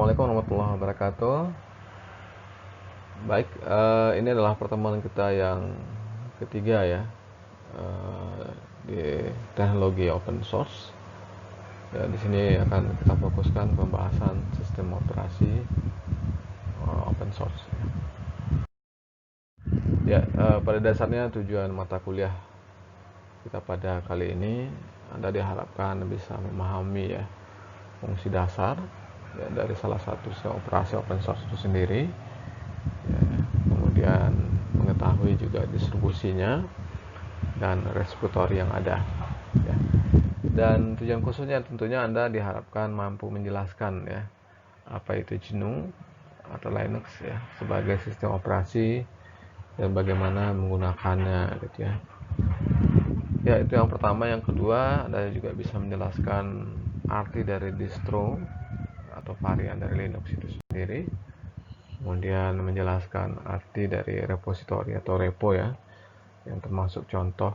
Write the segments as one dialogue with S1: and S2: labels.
S1: Assalamualaikum warahmatullahi wabarakatuh. Baik, ini adalah pertemuan kita yang ketiga ya di teknologi open source. Ya, di sini akan kita fokuskan pembahasan sistem operasi open source. Ya, pada dasarnya tujuan mata kuliah kita pada kali ini Anda diharapkan bisa memahami ya fungsi dasar ya, dari salah satu sistem operasi open source itu sendiri. Ya, kemudian mengetahui juga distribusinya dan repository yang ada ya. Dan tujuan khususnya tentunya Anda diharapkan mampu menjelaskan ya apa itu GNU atau Linux ya sebagai sistem operasi dan bagaimana menggunakannya gitu ya. Ya, itu yang pertama. Yang kedua, Anda juga bisa menjelaskan arti dari distro atau varian dari Linux itu sendiri. Kemudian menjelaskan arti dari repository atau repo ya, yang termasuk contoh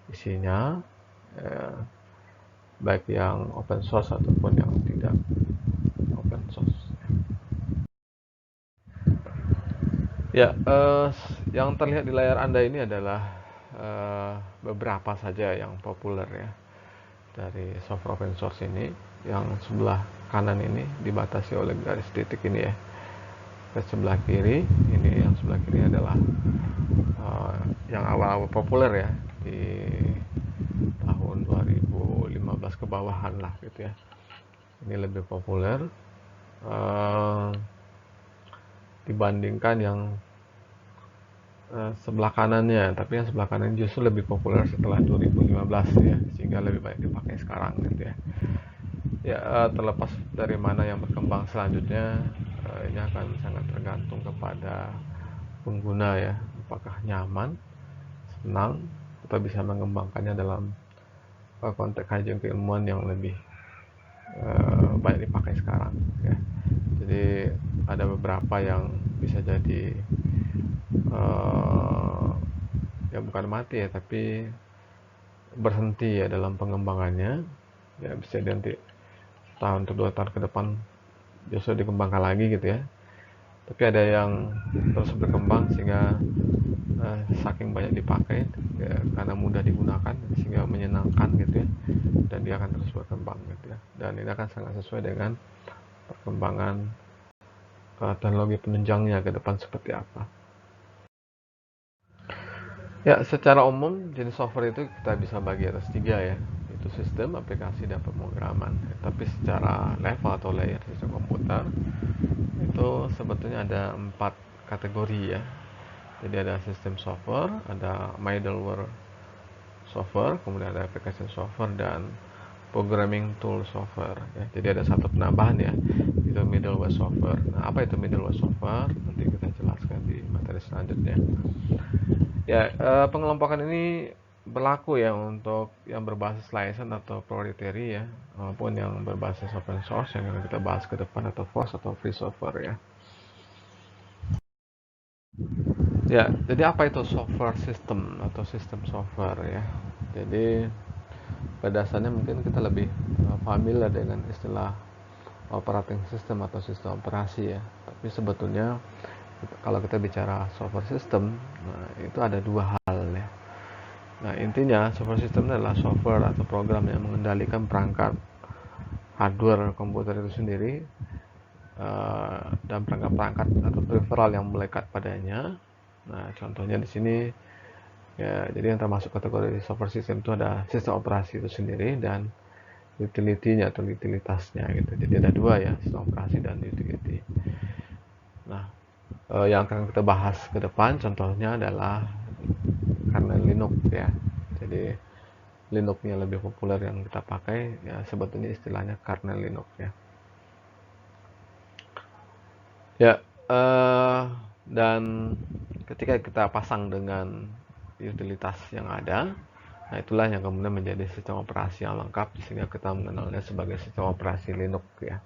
S1: isinya, baik yang open source ataupun yang tidak open source. Ya, yang terlihat di layar Anda ini adalah beberapa saja yang populer ya dari software open source ini. Yang sebelah kanan ini dibatasi oleh garis titik ini ya. Ke sebelah kiri ini, yang sebelah kiri adalah yang awal-awal populer ya di tahun 2015 ke bawahan lah gitu ya. Ini lebih populer dibandingkan yang sebelah kanannya, tapi yang sebelah kanan justru lebih populer setelah 2015 ya, sehingga lebih banyak dipakai sekarang gitu ya. Ya, terlepas dari mana yang berkembang selanjutnya, ini akan sangat tergantung kepada pengguna ya, apakah nyaman, senang, atau bisa mengembangkannya dalam konteks kajian keilmuan yang lebih banyak dipakai sekarang ya. Jadi ada beberapa yang bisa jadi ya bukan mati ya, tapi berhenti ya dalam pengembangannya. Ya bisa nanti tahun atau 2 tahun ke depan justru dikembangkan lagi gitu ya. Tapi ada yang terus berkembang sehingga saking banyak dipakai ya, karena mudah digunakan sehingga menyenangkan gitu ya, dan dia akan terus berkembang gitu ya. Dan ini akan sangat sesuai dengan perkembangan teknologi penunjangnya ke depan seperti apa. Ya, secara umum jenis software itu kita bisa bagi atas 3 ya, itu sistem, aplikasi, dan pemrograman. Tapi secara level atau layer sistem komputer itu sebetulnya ada 4 kategori ya. Jadi ada sistem software, ada middleware software, kemudian ada application software, dan programming tool software ya. Jadi ada satu penambahan ya, itu middleware software. Nah, apa itu middleware software? Nanti kita jelaskan di materi selanjutnya. Ya, pengelompokan ini berlaku ya untuk yang berbasis license atau proprietary ya, maupun yang berbasis open source yang akan kita bahas ke depan, atau FOSS atau free software ya. Ya, jadi apa itu software system atau sistem software ya? Jadi pada dasarnya mungkin kita lebih familiar dengan istilah operating system atau sistem operasi ya. Tapi sebetulnya kalau kita bicara software system, nah, itu ada dua hal ya. Nah, intinya software system adalah software atau program yang mengendalikan perangkat hardware komputer itu sendiri dan perangkat-perangkat atau peripheral yang melekat padanya. Nah, contohnya di sini ya, jadi yang termasuk kategori software system itu ada sistem operasi itu sendiri dan utility-nya atau utilitasnya gitu. Jadi ada dua ya, sistem operasi dan utility. Nah, yang akan kita bahas ke depan contohnya adalah kernel Linux ya. Jadi Linux yang lebih populer yang kita pakai ya, sebetulnya istilahnya kernel Linux ya. Ya, dan ketika kita pasang dengan utilitas yang ada, nah itulah yang kemudian menjadi sistem operasi yang lengkap sehingga kita mengenalnya sebagai sistem operasi Linux ya.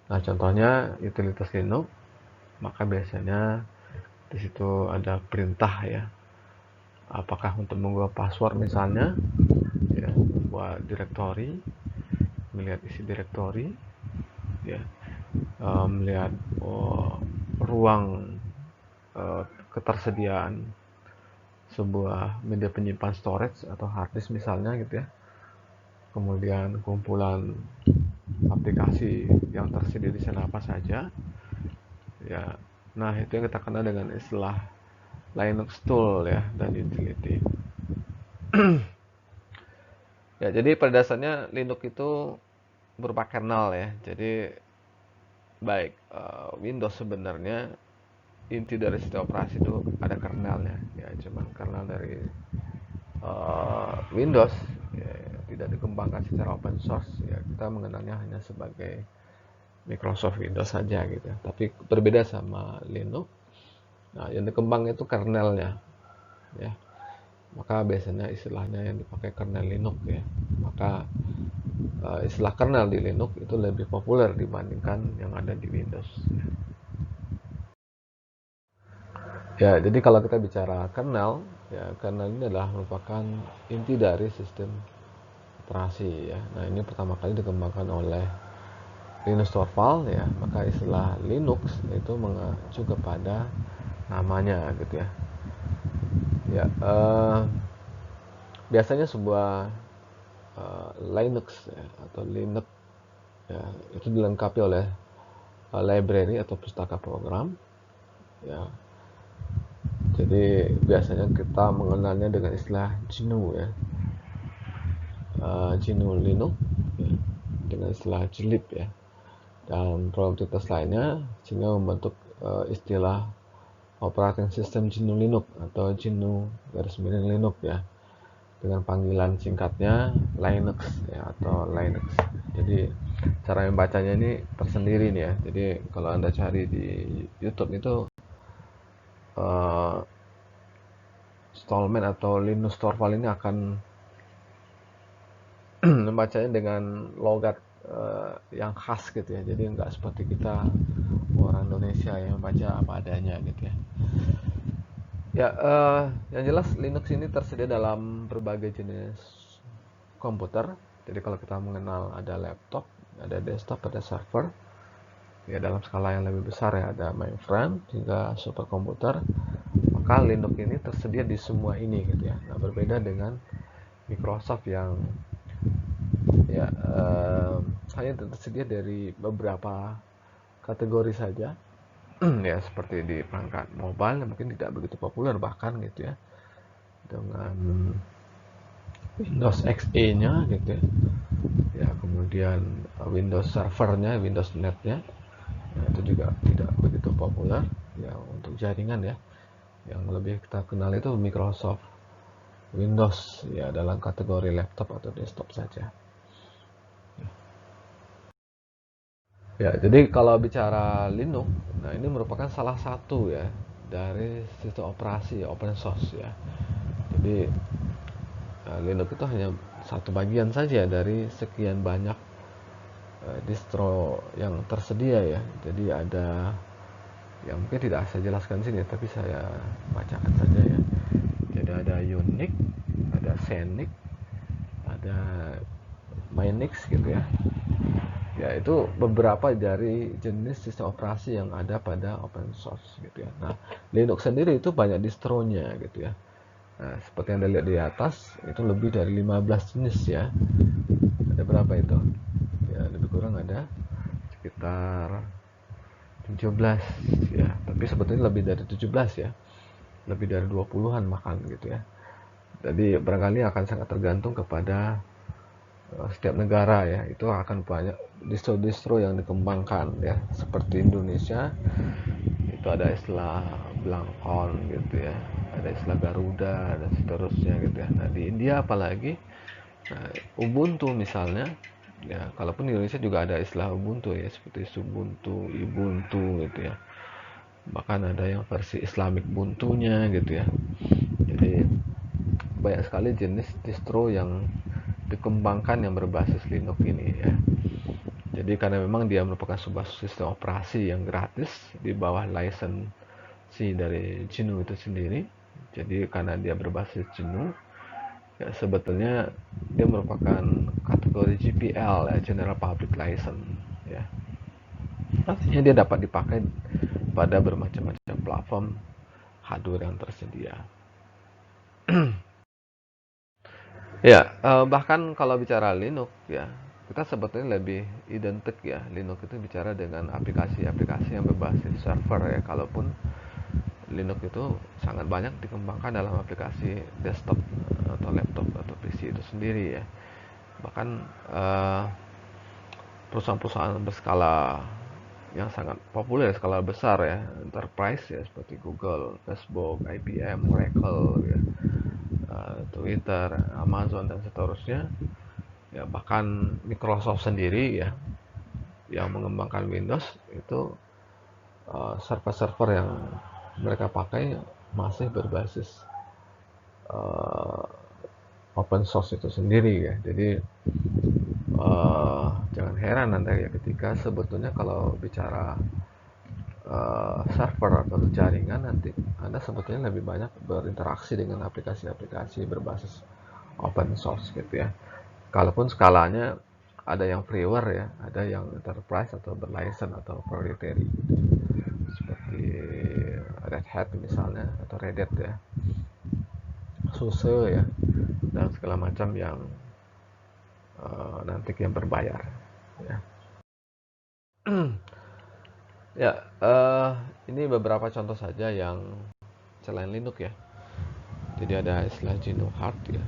S1: Nah, contohnya utilitas Linux, maka biasanya di situ ada perintah ya. Apakah untuk mengubah password misalnya, ya, membuat directory, melihat isi directory, ya, melihat ruang ketersediaan sebuah media penyimpan storage atau hard disk misalnya gitu ya, kemudian kumpulan aplikasi yang tersedia di sana apa saja ya. Nah, itu yang kita kenal dengan istilah Linux tool ya dan utility. Ya, jadi pada dasarnya Linux itu berupa kernel ya. Jadi baik Windows sebenarnya inti dari sistem operasi itu ada kernelnya ya, cuman kernel dari Windows ya, tidak dikembangkan secara open source ya, kita mengenalnya hanya sebagai Microsoft Windows saja gitu. Tapi berbeda sama Linux. Nah, yang dikembangkan itu kernelnya ya. Maka biasanya istilahnya yang dipakai kernel Linux ya. Maka istilah kernel di Linux itu lebih populer dibandingkan yang ada di Windows. Ya, jadi kalau kita bicara kernel, ya kernel ini adalah merupakan inti dari sistem operasi ya. Nah, ini pertama kali dikembangkan oleh Linus Torvalds ya. Maka istilah Linux itu mengacu kepada namanya gitu ya. Ya, biasanya sebuah Linux ya, atau Linux ya, itu dilengkapi oleh library atau pustaka program ya. Jadi biasanya kita mengenalnya dengan istilah GNU ya, GNU Linux ya, dengan istilah jlib ya, dan properties lainnya sehingga membentuk istilah operating system GNU Linux atau GNU garis miring Linux ya, dengan panggilan singkatnya Linux ya atau Linux. Jadi cara membacanya ini tersendiri nih ya. Jadi kalau Anda cari di YouTube itu Stallman atau Linus Torvalds ini akan membacanya dengan logat yang khas gitu ya. Jadi nggak seperti kita orang Indonesia yang membaca apa adanya gitu ya. Ya, yang jelas Linux ini tersedia dalam berbagai jenis komputer. Jadi kalau kita mengenal ada laptop, ada desktop, ada server. Ya dalam skala yang lebih besar ya, ada mainframe hingga superkomputer. Maka Linux ini tersedia di semua ini gitu ya. Nah, berbeda dengan Microsoft yang ya hanya tersedia dari beberapa kategori saja. Ya seperti di perangkat mobile yang mungkin tidak begitu populer bahkan gitu ya, dengan Windows XE-nya gitu ya. Ya kemudian Windows servernya, Windows Net-nya, nah, itu juga tidak begitu populer ya untuk jaringan ya. Yang lebih kita kenal itu Microsoft Windows ya dalam kategori laptop atau desktop saja. Ya, jadi kalau bicara Linux, nah ini merupakan salah satu ya dari sistem operasi open source ya. Jadi Linux itu hanya satu bagian saja dari sekian banyak distro yang tersedia ya. Jadi ada yang mungkin tidak saya jelaskan sini, tapi saya bacakan saja ya. Jadi ada Unix, ada Xenix, ada Minix gitu ya. Ya itu beberapa dari jenis sistem operasi yang ada pada open source gitu ya. Nah, Linux sendiri itu banyak distronya gitu ya. Nah, seperti yang Anda lihat di atas itu lebih dari 15 jenis ya. Ada berapa itu? Ya, lebih kurang ada sekitar 17 ya. Tapi sebetulnya lebih dari 17 ya. Lebih dari 20-an makan gitu ya. Jadi barangkali akan sangat tergantung kepada setiap negara ya, itu akan banyak distro-distro yang dikembangkan ya. Seperti Indonesia itu ada istilah Blankon gitu ya, ada istilah Garuda dan seterusnya gitu ya. Nah di India apalagi Ubuntu misalnya ya, kalaupun di Indonesia juga ada istilah Ubuntu ya, seperti Subuntu, Ubuntu gitu ya. Bahkan ada yang versi Islamic Ubuntunya gitu ya. Jadi banyak sekali jenis distro yang dikembangkan yang berbasis Linux ini ya. Jadi karena memang dia merupakan sebuah sistem operasi yang gratis di bawah license dari GNU itu sendiri. Jadi karena dia berbasis GNU, ya sebetulnya dia merupakan kategori GPL ya, General Public License ya. Artinya dia dapat dipakai pada bermacam-macam platform hardware yang tersedia. Ya, bahkan kalau bicara Linux ya, kita sebetulnya lebih identik ya, Linux itu bicara dengan aplikasi-aplikasi yang berbasis server ya. Kalaupun Linux itu sangat banyak dikembangkan dalam aplikasi desktop atau laptop atau PC itu sendiri ya. Bahkan perusahaan-perusahaan berskala yang sangat populer, skala besar ya, enterprise ya, seperti Google, Facebook, IBM, Oracle ya, Twitter, Amazon dan seterusnya ya, bahkan Microsoft sendiri ya yang mengembangkan Windows itu server-server yang mereka pakai masih berbasis uh, open source itu sendiri ya. Jadi jangan heran nanti ya ketika sebetulnya kalau bicara server atau jaringan, nanti Anda sebetulnya lebih banyak berinteraksi dengan aplikasi-aplikasi berbasis open source gitu ya. Kalaupun skalanya ada yang freeware ya, ada yang enterprise atau berlicense atau proprietary gitu. Seperti Red Hat misalnya atau Red Hat ya, SUSE ya, dan segala macam yang nanti yang berbayar ya. Ya, ini beberapa contoh saja yang selain Linux ya. Jadi ada istilah GNU Hard ya.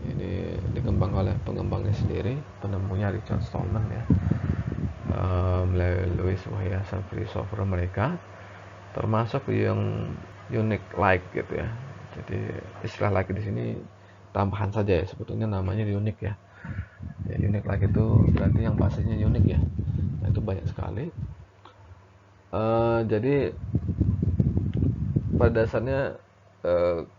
S1: Ini dikembangkan oleh pengembangnya sendiri, penemunya Richard Stallman ya, melalui sebuah yayasan free software mereka, termasuk yang unique like gitu ya. Jadi istilah like di sini tambahan saja ya, sebetulnya namanya unique ya. Ya, unique like itu berarti yang bahasanya unik ya. Nah, itu banyak sekali. Jadi pada dasarnya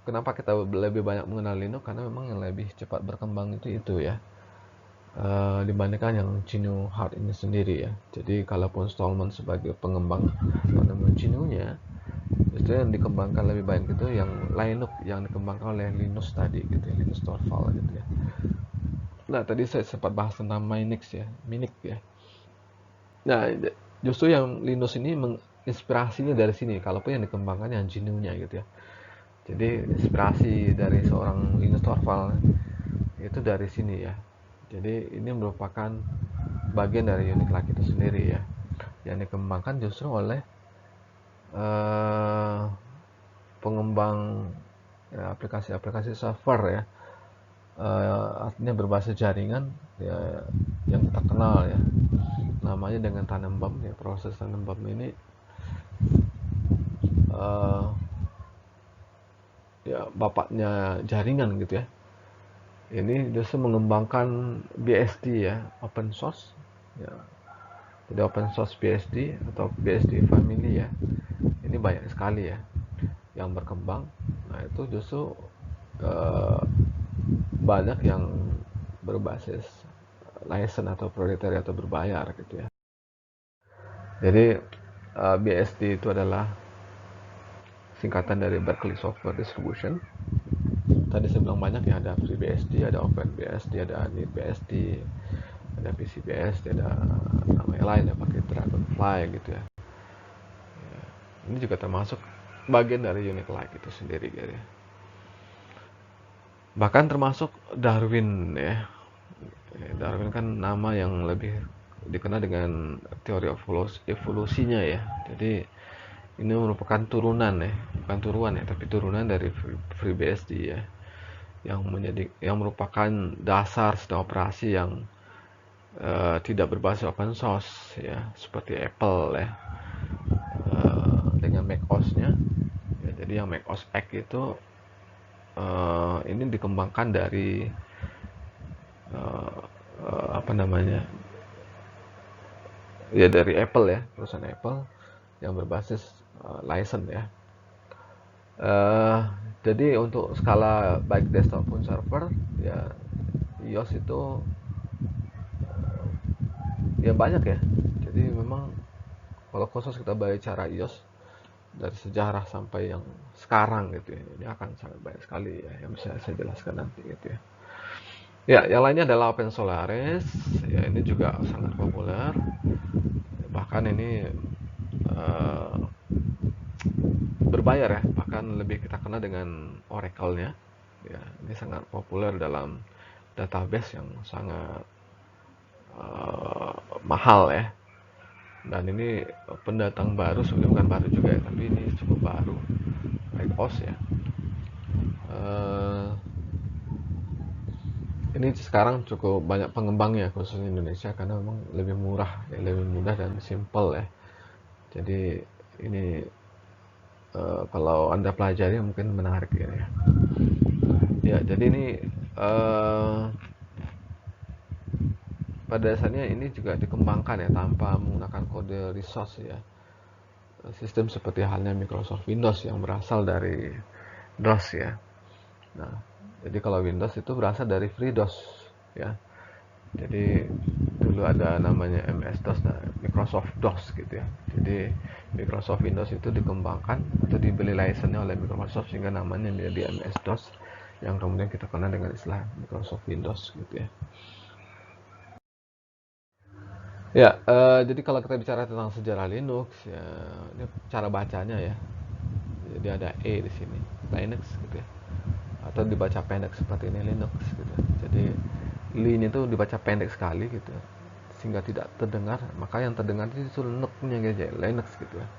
S1: kenapa kita lebih banyak mengenal Linux, karena memang yang lebih cepat berkembang itu ya, dibandingkan yang GNU Hard ini sendiri ya. Jadi kalaupun Stallman sebagai pengembang penemu GNU-nya, itu yang dikembangkan lebih banyak itu yang Linux, yang dikembangkan oleh Linus tadi gitu ya, Linus Torvalds gitu ya. Nah, tadi saya sempat bahas tentang Minix ya, Minix ya. Nah, justru yang Linus ini menginspirasinya dari sini, kalaupun yang dikembangkan yang GNU-nya gitu ya. Jadi inspirasi dari seorang Linus Torvalds itu dari sini ya. Jadi ini merupakan bagian dari Unique itu sendiri ya, yang dikembangkan justru oleh pengembang aplikasi-aplikasi server ya, artinya berbasis jaringan ya, yang kita kenal ya, namanya dengan Tannenbaum ya. Proses Tannenbaum ini ya bapaknya jaringan gitu ya. Ini justru mengembangkan BSD ya, open source ya. Jadi open source BSD atau BSD family ya, ini banyak sekali ya yang berkembang. Nah, itu justru banyak yang berbasis license atau proprietary atau berbayar gitu ya. Jadi BSD itu adalah singkatan dari Berkeley Software Distribution. Tadi saya bilang banyak ya, ada FreeBSD, ada OpenBSD, ada NetBSD, ada PCBSD, ada namanya lain ya, pakai Dragonfly gitu ya. Ini juga termasuk bagian dari Unique Like itu sendiri gitu ya. Bahkan termasuk Darwin ya. Darwin kan nama yang lebih dikenal dengan teori evolusinya ya. Jadi ini merupakan turunan ya, bukan turuan ya, tapi turunan dari FreeBSD ya, yang merupakan dasar sistem operasi yang tidak berbasis open source ya, seperti Apple ya, dengan macOS-nya ya. Jadi yang macOS X itu ini dikembangkan dari apa namanya ya, dari Apple ya, perusahaan Apple yang berbasis license ya. Jadi untuk skala baik desktop pun server ya, iOS itu ya banyak ya. Jadi memang kalau khusus kita bicara iOS dari sejarah sampai yang sekarang gitu ya, ini akan sangat banyak sekali ya yang bisa saya jelaskan nanti gitu ya. Ya, yang lainnya adalah OpenSolaris. Ya, ini juga sangat populer. Bahkan ini eh, berbayar ya, bahkan lebih kita kenal dengan Oracle-nya. Ya, ini sangat populer dalam database yang sangat eh, mahal ya. Dan ini pendatang baru, sebenarnya bukan baru juga ya, tapi ini cukup baru. Repost ya. Eh, ini sekarang cukup banyak pengembangnya khususnya Indonesia karena memang lebih murah, ya, lebih mudah dan simple ya. Jadi ini kalau Anda pelajari mungkin menarik ya. Ya, jadi ini eh, pada dasarnya ini juga dikembangkan ya tanpa menggunakan kode resource ya. Sistem seperti halnya Microsoft Windows yang berasal dari DOS ya. Nah, jadi kalau Windows itu berasal dari FreeDOS ya. Jadi dulu ada namanya MS-DOS, nah Microsoft DOS gitu ya. Jadi Microsoft Windows itu dikembangkan atau dibeli license oleh Microsoft sehingga namanya menjadi MS-DOS yang kemudian kita kenal dengan istilah Microsoft Windows gitu ya. Ya, jadi kalau kita bicara tentang sejarah Linux, ya ini cara bacanya ya. Jadi ada E di sini, Linux gitu ya. Atau dibaca pendek seperti ini Linux gitu. Jadi Li-nya itu dibaca pendek sekali gitu sehingga tidak terdengar, maka yang terdengar itu Linux-nya gitu, Linux gitu ya.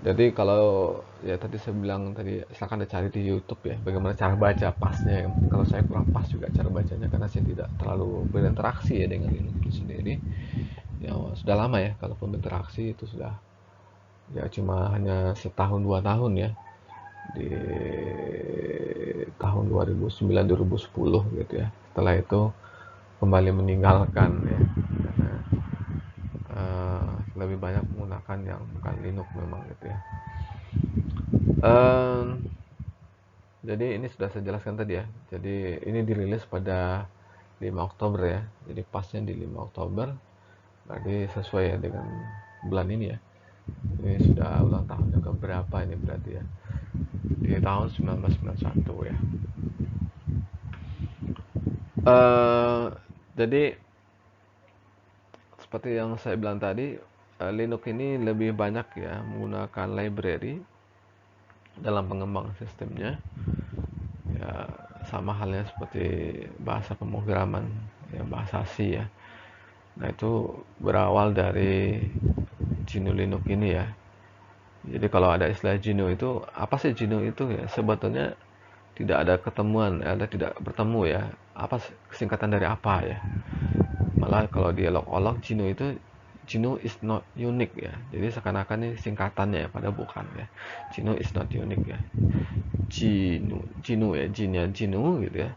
S1: Jadi kalau ya tadi saya bilang tadi silakan dicari di YouTube ya bagaimana cara baca pasnya. Kalau saya kurang pas juga cara bacanya karena saya tidak terlalu berinteraksi ya dengan Linux itu sendiri. Ya sudah lama ya kalau berinteraksi itu sudah ya cuma hanya setahun 2 tahun ya di tahun 2009 2010 gitu ya. Setelah itu kembali meninggalkan ya karena lebih banyak menggunakan yang bukan Linux memang gitu ya. Em, jadi ini sudah saya jelaskan tadi ya. Jadi ini dirilis pada 5 Oktober ya. Jadi pasnya di 5 Oktober. Berarti sesuai ya dengan bulan ini ya. Ini sudah ulang tahun yang keberapa ini berarti ya. Di tahun 1991 ya. Eh jadi seperti yang saya bilang tadi, Linux ini lebih banyak ya menggunakan library dalam pengembangan sistemnya. Ya sama halnya seperti bahasa pemrograman ya bahasa C ya. Nah, itu berawal dari GNU Linux ini ya. Jadi kalau ada istilah GNU itu, apa sih GNU itu ya? Sebetulnya tidak ada ketemuan, ada tidak bertemu ya. Apa singkatan dari apa ya? Malah kalau dialog-olog GNU itu GNU is not unique ya. Jadi seakan-akan ini singkatannya ya, padahal bukan ya. GNU is not unique ya. GNU ya, G-nya GNU gitu ya.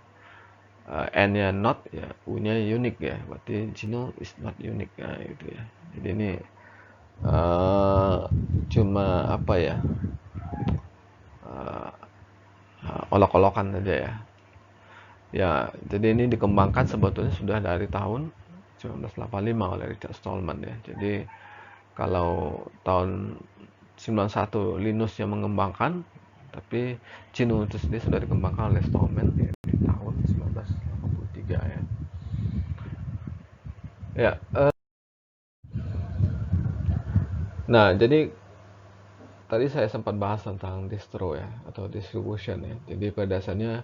S1: N-nya not ya, U-nya unique ya. Berarti GNU is not unique ya gitu ya. Jadi ini cuma apa ya, uh, olok-olokan saja ya. Ya, jadi ini dikembangkan sebetulnya sudah dari tahun 1985 oleh Richard Stallman ya. Jadi kalau tahun 91 Linus yang mengembangkan, tapi GNU itu sendiri sudah dikembangkan oleh Stallman ya, di tahun 1983 ya. Ya, nah jadi tadi saya sempat bahas tentang distro ya atau distribution ya. Jadi pada dasarnya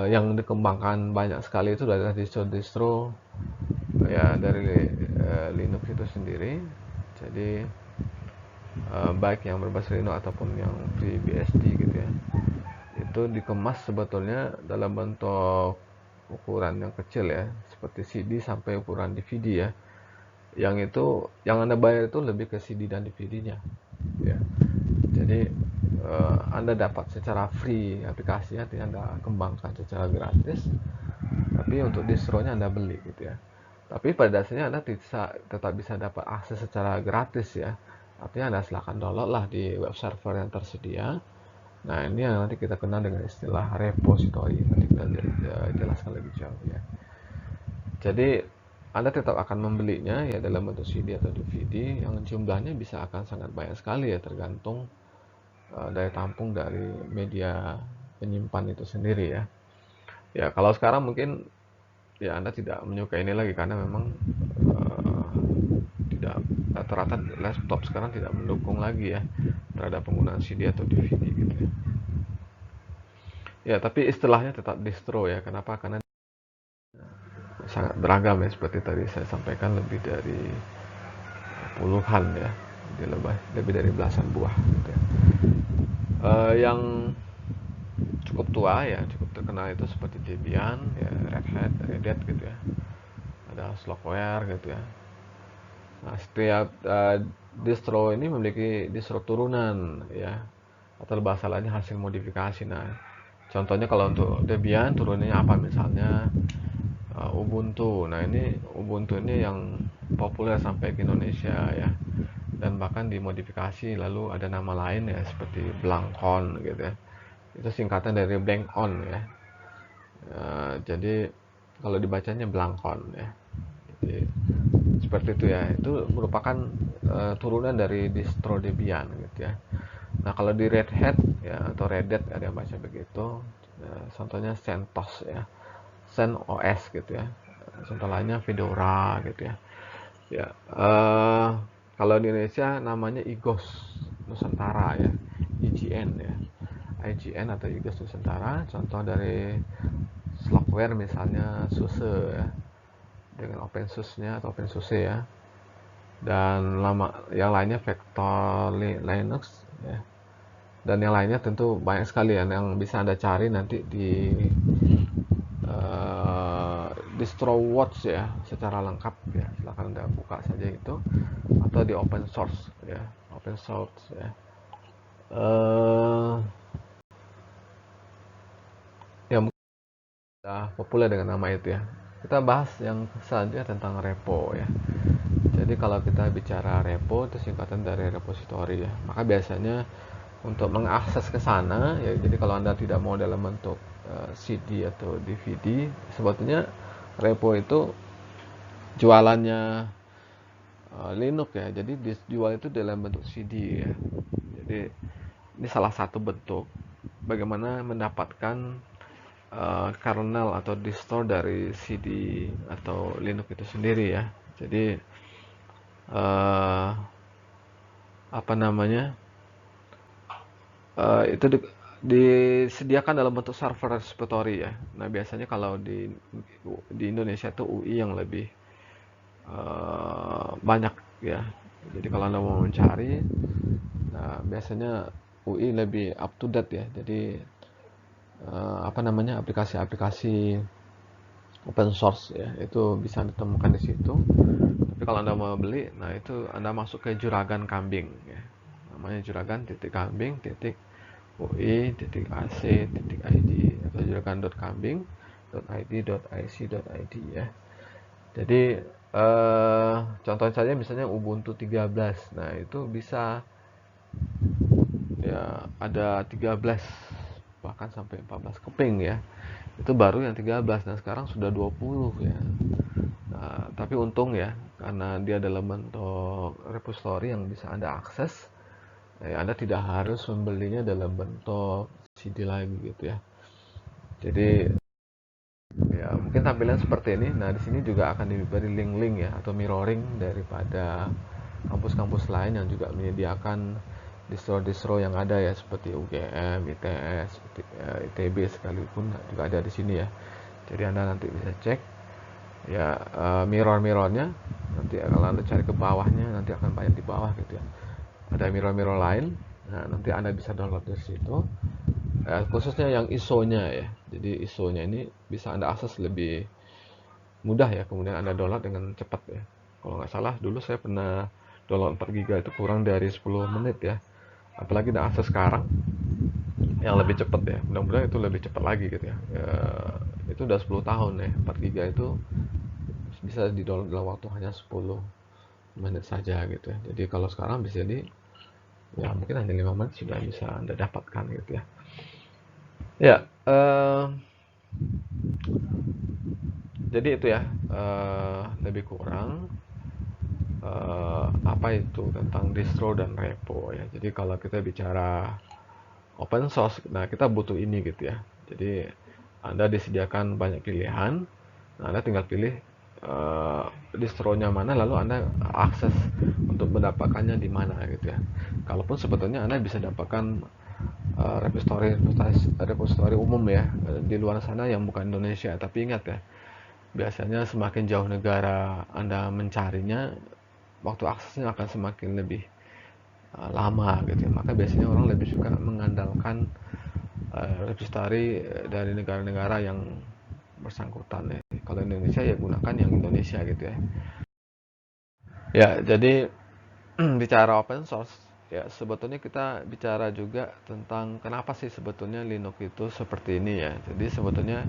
S1: yang dikembangkan banyak sekali itu adalah distro-distro ya dari Linux itu sendiri. Jadi baik yang berbasis Linux ataupun yang FreeBSD gitu ya. Itu dikemas sebetulnya dalam bentuk ukuran yang kecil ya, seperti CD sampai ukuran DVD ya. Yang itu yang Anda bayar itu lebih ke CD dan DVD-nya. Ya. Jadi Anda dapat secara free aplikasinya, artinya Anda kembangkan secara gratis. Tapi untuk distronya Anda beli gitu ya. Tapi pada dasarnya Anda tetap bisa dapat akses secara gratis ya. Artinya Anda silahkan download lah di web server yang tersedia. Nah ini yang nanti kita kenal dengan istilah repository. Nanti kita jelaskan lebih jauh ya. Jadi Anda tetap akan membelinya ya dalam bentuk CD atau DVD yang jumlahnya bisa akan sangat banyak sekali ya tergantung daya tampung dari media penyimpan itu sendiri ya. Ya kalau sekarang mungkin ya Anda tidak menyukai ini lagi karena memang eh, tidak rata-rata laptop sekarang tidak mendukung lagi ya terhadap penggunaan CD atau DVD gitu ya. Ya tapi istilahnya tetap distro ya. Kenapa? Karena sangat beragam ya seperti tadi saya sampaikan, lebih dari puluhan ya, lebih dari belasan buah gitu ya. Yang cukup tua ya, cukup terkenal itu seperti Debian ya, Red Hat gitu ya, ada Slackware gitu ya. Nah, setiap distro ini memiliki distro turunan ya, atau bahasa lainnya hasil modifikasi. Nah, contohnya kalau untuk Debian turunannya apa, misalnya Ubuntu. Nah, ini Ubuntu ini yang populer sampai ke Indonesia ya, dan bahkan dimodifikasi lalu ada nama lain ya seperti Blankon gitu ya. Itu singkatan dari blank on ya. Jadi kalau dibacanya Blankon ya. Jadi seperti itu ya. Itu merupakan turunan dari distro Debian gitu ya. Nah, kalau di Red Hat ya atau Red Hat ada yang baca begitu. Contohnya CentOS ya. CentOS gitu ya. Contoh lainnya Fedora gitu ya. Ya, kalau di Indonesia namanya IGOS Nusantara ya, IGN ya, IGN atau IGOS Nusantara. Contoh dari Slackware misalnya SUSE ya, dengan OpenSUSE-nya atau OpenSUSE ya. Dan yang lainnya Vector Linux ya. Dan yang lainnya tentu banyak sekali ya yang bisa Anda cari nanti di uh, distro watch ya secara lengkap ya, silahkan Anda buka saja itu, atau di open source ya, open source ya. uh, ya mungkin sudah populer dengan nama itu ya. Kita bahas yang selanjutnya tentang repo ya. Jadi kalau kita bicara repo itu singkatan dari repository ya, maka biasanya untuk mengakses ke sana ya, jadi kalau Anda tidak mau dalam bentuk CD atau DVD, sebetulnya repo itu jualannya Linux ya. Jadi dijual itu dalam bentuk CD ya. Jadi ini salah satu bentuk bagaimana mendapatkan kernel atau distro dari CD atau Linux itu sendiri ya. Jadi uh, apa namanya, itu disediakan dalam bentuk server repository ya. Nah biasanya kalau di Indonesia itu UI yang lebih banyak ya. Jadi kalau Anda mau mencari, nah biasanya UI lebih up to date ya. Jadi apa namanya, aplikasi-aplikasi open source ya itu bisa ditemukan di situ. Tapi kalau Anda mau beli, nah itu Anda masuk ke juragan kambing ya. Namanya juragan titik kambing titik UI titik AC titik ID atau juragan.kambing.id.ic.id ya. Jadi contoh saja misalnya Ubuntu 13. Nah, itu bisa ya ada 13 bahkan sampai 14 keping ya. Itu baru yang 13. Nah, sekarang sudah 20 ya. Nah, tapi untung ya karena dia dalam bentuk repository yang bisa Anda akses. Anda tidak harus membelinya dalam bentuk CD lagi gitu ya. Jadi ya mungkin tampilan seperti ini. Nah, di sini juga akan diberi link-link ya atau mirroring daripada kampus-kampus lain yang juga menyediakan distro-distro yang ada ya, seperti UGM, ITS, ITB sekalipun juga ada di sini ya. Jadi Anda nanti bisa cek ya mirror-mirrornya. Nanti kalau Anda cari ke bawahnya nanti akan banyak di bawah gitu ya. Ada mirror-mirror lain. Nah, nanti Anda bisa download dari situ. Khususnya yang ISO-nya ya. Jadi ISO-nya ini bisa Anda akses lebih mudah ya, kemudian Anda download dengan cepat ya. Kalau nggak salah dulu saya pernah download 4 GB itu kurang dari 10 menit ya. Apalagi dengan akses sekarang yang lebih cepat ya. Mudah-mudahan itu lebih cepat lagi gitu ya. Itu udah 10 tahun ya. 4 GB itu bisa di-download dalam waktu hanya 10 menit saja gitu ya. Jadi kalau sekarang bisa di ya mungkin hanya 5 menit sudah bisa Anda dapatkan gitu ya. Ya, jadi itu ya, lebih kurang apa itu tentang distro dan repo ya. Jadi kalau kita bicara open source, nah kita butuh ini gitu ya. Jadi Anda disediakan banyak pilihan. Nah, Anda tinggal pilih distronya mana, lalu Anda akses untuk mendapatkannya di mana gitu ya. Kalaupun sebetulnya Anda bisa dapatkan repository umum ya di luar sana yang bukan Indonesia. Tapi ingat ya, biasanya semakin jauh negara Anda mencarinya, waktu aksesnya akan semakin lebih lama gitu ya. Maka biasanya orang lebih suka mengandalkan repository dari negara-negara yang bersangkutan ya. Kalau Indonesia ya gunakan yang Indonesia gitu ya. Ya, jadi bicara open source ya, sebetulnya kita bicara juga tentang kenapa sih sebetulnya Linux itu seperti ini ya. Jadi sebetulnya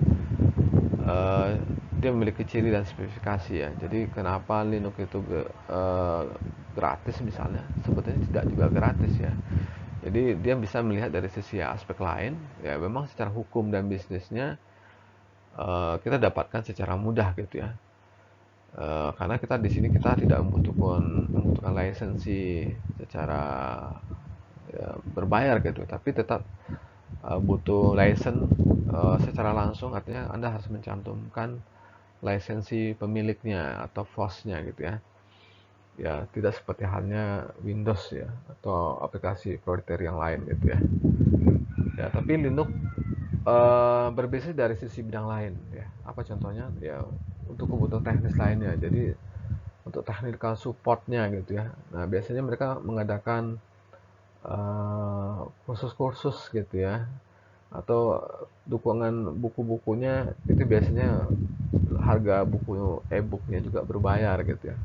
S1: eh, dia memiliki ciri dan spesifikasi ya. Jadi kenapa Linux itu gratis misalnya, sebetulnya tidak juga gratis ya. Jadi dia bisa melihat dari sisi aspek lain ya, memang secara hukum dan bisnisnya kita dapatkan secara mudah gitu ya. Karena kita di sini kita tidak membutuhkan lisensi secara ya, berbayar gitu, tapi tetap butuh license secara langsung, artinya Anda harus mencantumkan lisensi pemiliknya atau FOS-nya gitu ya. Ya, tidak seperti halnya Windows ya atau aplikasi proprietary yang lain gitu ya. Ya, tapi Linux berbeda dari sisi bidang lain ya. Apa contohnya? Ya, untuk kebutuhan teknis lainnya. Jadi untuk technical supportnya gitu ya. Nah, biasanya mereka mengadakan kursus-kursus gitu ya, atau dukungan buku-bukunya itu biasanya harga buku e-booknya juga berbayar gitu ya,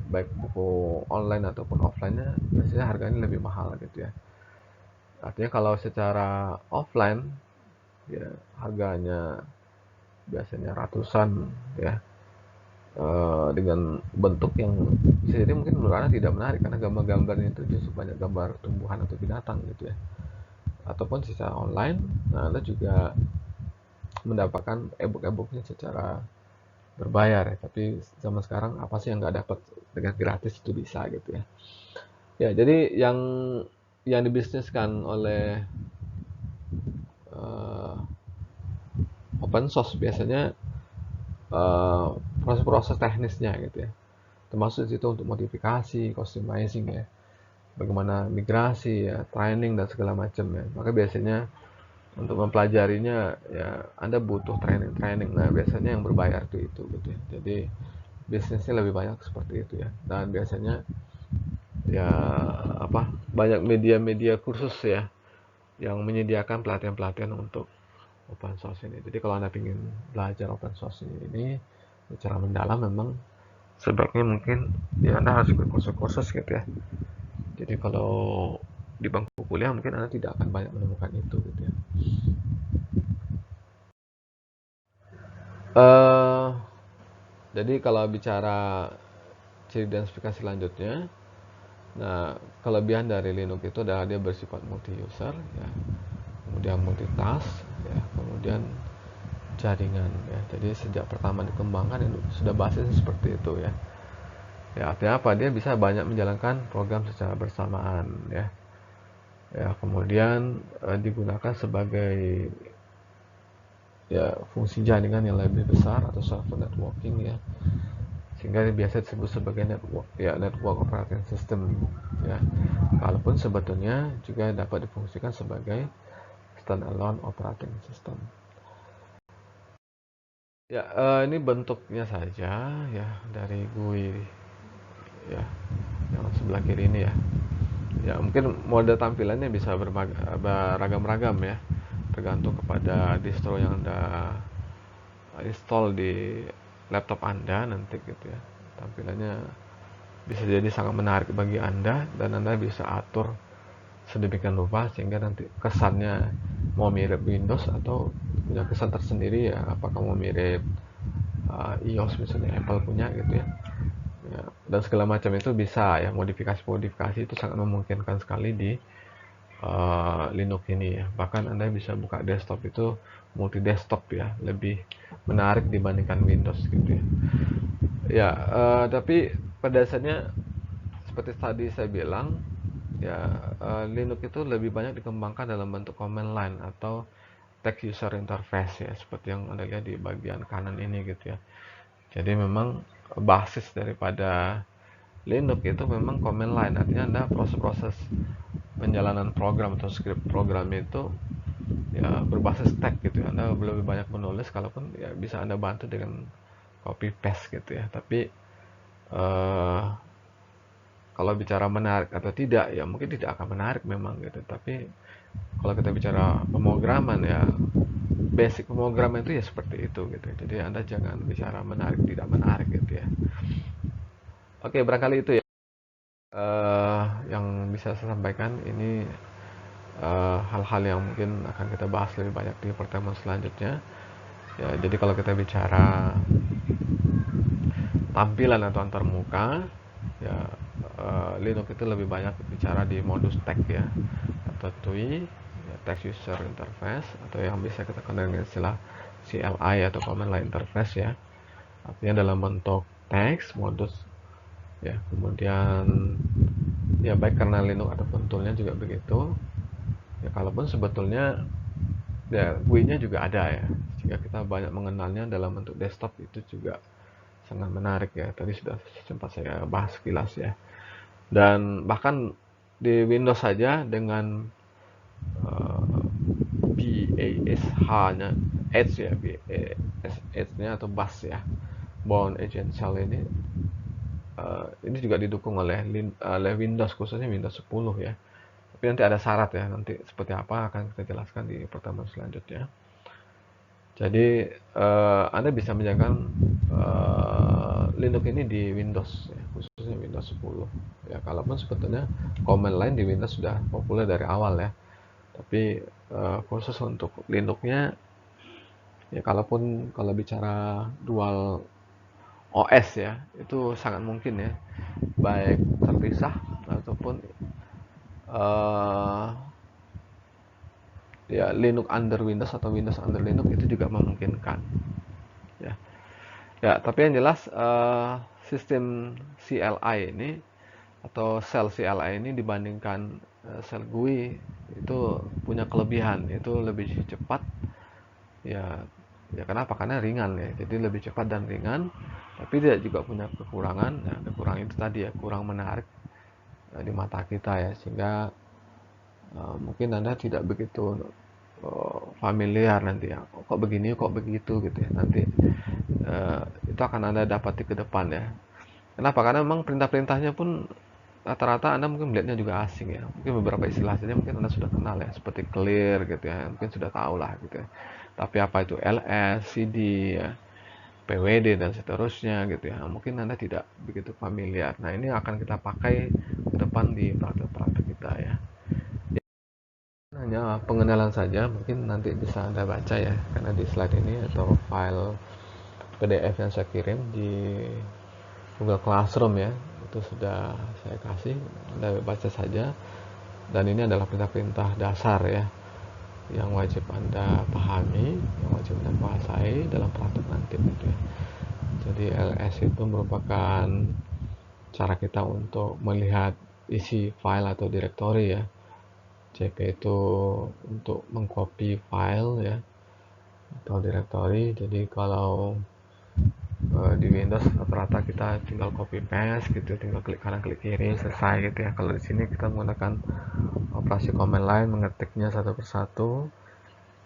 S1: baik buku online ataupun offline-nya biasanya harganya lebih mahal gitu ya. Artinya kalau secara offline ya harganya biasanya ratusan ya, dengan bentuk yang bisa jadi mungkin menurut Anda tidak menarik karena gambar-gambarnya itu justru banyak gambar tumbuhan atau binatang gitu ya. Ataupun secara online, nah Anda juga mendapatkan e-booknya secara berbayar ya. Tapi zaman sekarang apa sih yang nggak dapat dengan gratis, itu bisa gitu ya. Ya, jadi yang dibisniskan oleh uh, open source biasanya proses-proses teknisnya gitu ya. Termasuk itu untuk modifikasi, customizing ya. Bagaimana migrasi ya, training dan segala macam ya. Maka biasanya untuk mempelajarinya ya Anda butuh training. Nah, biasanya yang berbayar itu gitu ya. Jadi bisnisnya lebih banyak seperti itu ya. Dan biasanya ya apa? Banyak media-media kursus ya yang menyediakan pelatihan-pelatihan untuk open source ini. Jadi kalau Anda ingin belajar open source ini secara mendalam, memang sebaiknya mungkin ya Anda harus ikut kursus-kursus gitu ya. Jadi kalau di bangku kuliah mungkin Anda tidak akan banyak menemukan itu gitu ya. Eh jadi kalau bicara ciri dan spesifikasi selanjutnya, nah kelebihan dari Linux itu adalah dia bersifat multi user ya, kemudian multitask ya, kemudian jaringan ya. Jadi sejak pertama dikembangkan itu sudah basisnya seperti itu ya. Ya, artinya apa? Dia bisa banyak menjalankan program secara bersamaan ya. Ya, kemudian digunakan sebagai ya fungsi jaringan yang lebih besar atau software networking ya. Sehingga biasa disebut sebagai network operating system ya. Walaupun sebetulnya juga dapat difungsikan sebagai standalone operating system. Ya, ini bentuknya saja ya dari GUI ya yang sebelah kiri ini ya. Ya, mungkin mode tampilannya bisa beragam-ragam ya, tergantung kepada distro yang Anda install di laptop Anda nanti gitu ya. Tampilannya bisa jadi sangat menarik bagi Anda dan Anda bisa atur sedemikian rupa sehingga nanti kesannya mau mirip Windows atau punya kesan tersendiri ya, apakah mau mirip iOS misalnya Apple punya gitu ya. Ya, dan segala macam itu bisa ya, modifikasi-modifikasi itu sangat memungkinkan sekali di Linux ini ya. Bahkan Anda bisa buka desktop itu multi desktop ya, lebih menarik dibandingkan Windows gitu ya. Ya, tapi pada dasarnya seperti tadi saya bilang ya, Linux itu lebih banyak dikembangkan dalam bentuk command line atau text user interface ya, seperti yang Anda lihat di bagian kanan ini gitu ya. Jadi memang basis daripada Linux itu memang command line, artinya Anda proses-proses penjalanan program atau script program itu ya berbasis text gitu ya. Anda lebih banyak menulis, kalaupun ya bisa Anda bantu dengan copy paste gitu ya. Tapi kalau bicara menarik atau tidak, ya mungkin tidak akan menarik memang gitu. Tapi kalau kita bicara pemrograman ya, basic pemrograman itu ya seperti itu gitu. Jadi Anda jangan bicara menarik tidak menarik gitu ya. Oke, barangkali itu ya yang bisa saya sampaikan. Ini hal-hal yang mungkin akan kita bahas lebih banyak di pertemuan selanjutnya. Ya, jadi kalau kita bicara tampilan atau antarmuka, ya Linux itu lebih banyak bicara di modus text ya, atau TUI, ya, text user interface, atau yang bisa kita kenal dengan istilah CLI atau command line interface ya. Artinya dalam bentuk teks, modus ya. Kemudian ya baik karena Linux ataupun toolnya juga begitu. Ya kalaupun sebetulnya ya GUI-nya juga ada ya, sehingga kita banyak mengenalnya dalam bentuk desktop, itu juga sangat menarik ya. Tadi sudah sempat saya bahas sekilas ya. Dan bahkan di Windows saja dengan BASH-nya, Edge ya, Edge-nya atau BAS ya, Bound Agent Shell ini juga didukung oleh Windows, khususnya Windows 10 ya. Tapi nanti ada syarat ya, nanti seperti apa akan kita jelaskan di pertemuan selanjutnya. Jadi Anda bisa menjalankan Linux ini di Windows ya, khususnya Windows 10 ya. Kalaupun sebetulnya command line di Windows sudah populer dari awal ya, tapi khusus untuk Linux-nya ya, kalau bicara dual OS ya, itu sangat mungkin ya, baik terpisah ataupun ya Linux under Windows atau Windows under Linux, itu juga memungkinkan ya. Ya, tapi yang jelas sistem CLI ini atau sel CLI ini dibandingkan sel GUI itu punya kelebihan, itu lebih cepat ya. Ya kenapa? Karena ringan ya, jadi lebih cepat dan ringan. Tapi dia juga punya kekurangan. Nah, kekurangan itu tadi ya, kurang menarik di mata kita ya, sehingga mungkin Anda tidak begitu familiar nanti ya, kok begini kok begitu gitu ya. Nanti itu akan Anda dapati ke depan ya. Kenapa? Karena memang perintah-perintahnya pun rata-rata Anda mungkin melihatnya juga asing ya. Mungkin beberapa istilah saja mungkin Anda sudah kenal ya, seperti clear gitu ya, mungkin sudah tahu lah gitu ya. Tapi apa itu LS, CD ya, PWD dan seterusnya gitu ya, mungkin Anda tidak begitu familiar. Nah, ini akan kita pakai ke depan di praktek-praktek kita ya. Hanya pengenalan saja, mungkin nanti bisa Anda baca ya, karena di slide ini atau file PDF yang saya kirim di Google Classroom ya, itu sudah saya kasih, Anda baca saja. Dan ini adalah perintah-perintah dasar ya, yang wajib Anda pahami, yang wajib Anda kuasai dalam praktek nanti gitu ya. Jadi ls itu merupakan cara kita untuk melihat isi file atau directory ya. cp itu untuk mengcopy file ya atau directory. Jadi kalau di Windows rata-rata kita tinggal copy paste gitu, tinggal klik kanan klik kiri selesai gitu ya. Kalau di sini kita menggunakan operasi command line, mengetiknya satu persatu,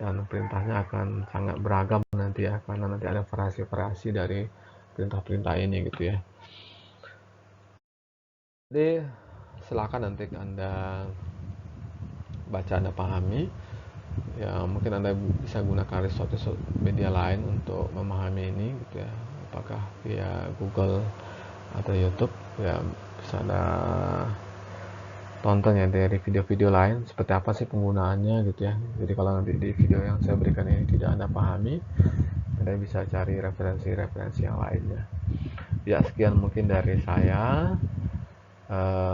S1: dan perintahnya akan sangat beragam nanti ya, karena nanti ada variasi-variasi dari perintah-perintah ini gitu ya. Jadi silakan nanti Anda baca, Anda pahami ya. Mungkin Anda bisa gunakan resource media lain untuk memahami ini gitu ya, apakah via Google atau YouTube ya, bisa Anda tonton ya dari video-video lain seperti apa sih penggunaannya gitu ya. Jadi kalau nanti di video yang saya berikan ini tidak Anda pahami, Anda bisa cari referensi-referensi yang lainnya ya. Sekian mungkin dari saya.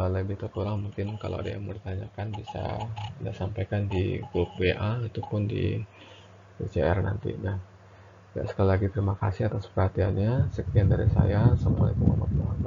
S1: Lebih atau kurang mungkin kalau ada yang mau ditanyakan bisa Anda sampaikan di grup WA ataupun di PCR nanti. Nah, ya, sekali lagi terima kasih atas perhatiannya. Sekian dari saya. Assalamualaikum warahmatullahi wabarakatuh.